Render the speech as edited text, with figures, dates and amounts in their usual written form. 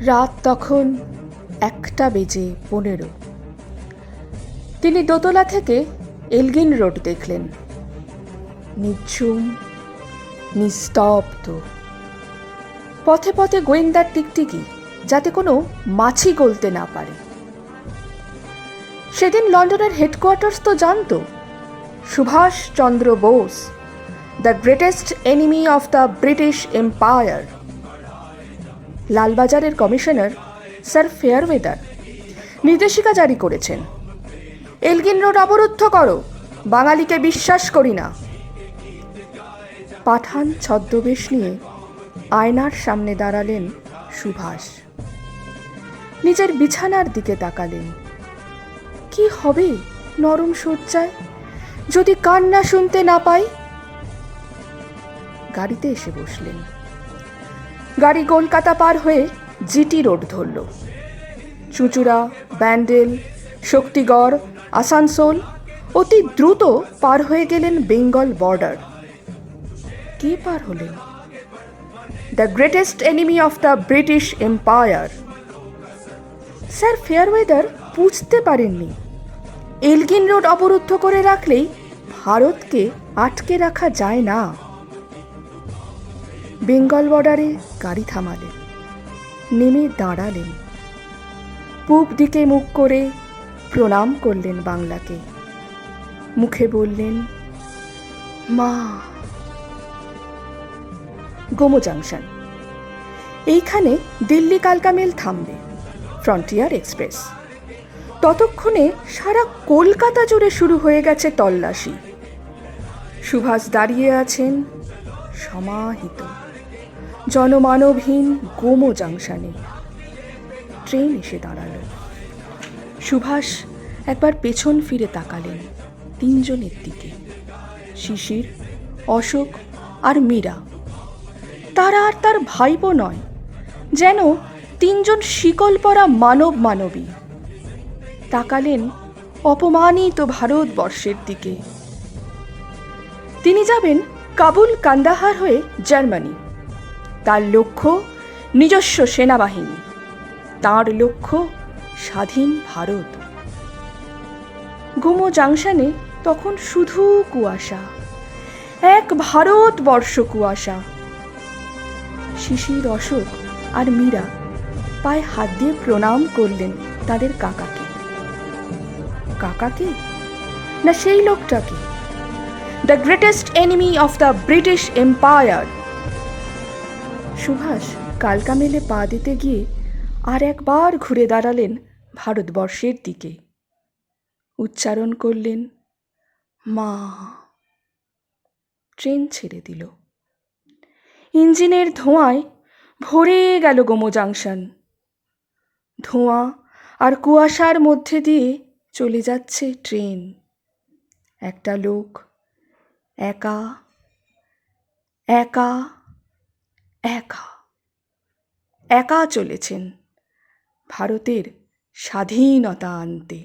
রাত তখন 1:15। তিনি দোতলা থেকে এলগিন রোড দেখলেন। নিঝুম, নিস্তব্ধ। পথে পথে গোয়েন্দার টিকটিকি, যাতে কোনো মাছি গলতে না পারে। সেদিন লন্ডনের হেডকোয়ার্টার্স তো জানত, Subhash Chandra Bose, the greatest enemy of the British Empire. লালবাজারের কমিশনার স্যার ফেয়ারওয়েদার নির্দেশিকা জারি করেছেন, এলগিন রোড অবরুদ্ধ করো, বাঙালিকে বিশ্বাস করি না। পাঠান ছদ্মবেশ নিয়ে আয়নার সামনে দাঁড়ালেন সুভাষ। নিজের বিছানার দিকে তাকালেন। কি হবে নরম শয্যায়, যদি কান্না শুনতে না পাই? গাড়িতে এসে বসলেন। গাড়ি কলকাতা পার হয়ে জিটি রোড ধরল। চুঁচুড়া, ব্যান্ডেল, শক্তিগড়, আসানসোল অতি দ্রুত পার হয়ে গেলেন বেঙ্গল বর্ডার। কে পার হলেন? The greatest enemy of the British Empire. Sir Fairweather বুঝতে পারেননি, এলগিন রোড অবরুদ্ধ করে রাখলেই ভারতকে আটকে রাখা যায় না। বেঙ্গল বর্ডারে গাড়ি থামালেন, নেমে দাঁড়ালেন। পূব দিকে মুখ করে প্রণাম করলেন বাংলাকে। মুখে বললেন, মা। গোমো জাংশন। এইখানে দিল্লি কালকা মেল থামবে, ফ্রন্টিয়ার এক্সপ্রেস। ততক্ষণে সারা কলকাতা জুড়ে শুরু হয়ে গেছে তল্লাশি। সুভাষ দাঁড়িয়ে আছেন সমাহিত, জনমানবহীন গোমো জাংশনে। ট্রেন এসে দাঁড়ালো। সুভাষ একবার পেছন ফিরে তাকালেন তিনজনের দিকে, শিশির, অশোক আর মীরা। তারা আর তার ভাইপো নয়, যেন তিনজন শিকল পরা মানব মানবী। তাকালেন অপমানিত ভারতবর্ষের দিকে। তিনি যাবেন কাবুল কান্দাহার হয়ে জার্মানি। তার লক্ষ্য নিজস্ব সেনাবাহিনী, তার লক্ষ্য স্বাধীন ভারত। গোমো জাংশনে তখন শুধু কুয়াশা, এক ভারতবর্ষ কুয়াশা। শিশির, অশোক আর মীরা পায়ে হাত দিয়ে প্রণাম করলেন তাদের কাকাকে। কাকাকে না সেই লোকটাকে? The greatest enemy of the British empire. Subhash কালকা মেলে পা দিতে গিয়ে আর একবার ঘুরে দাঁড়ালেন ভারতবর্ষের দিকে। উচ্চারণ করলেন, মা। ট্রেন ছেড়ে দিল। ইঞ্জিনের ধোঁয়ায় ভরে গেল গোমো জাংশন। ধোঁয়া আর কুয়াশার মধ্যে দিয়ে চলে যাচ্ছে ট্রেন। একটা লোক একা একা একা একা চলেছেন ভারতের স্বাধীনতা আনতে।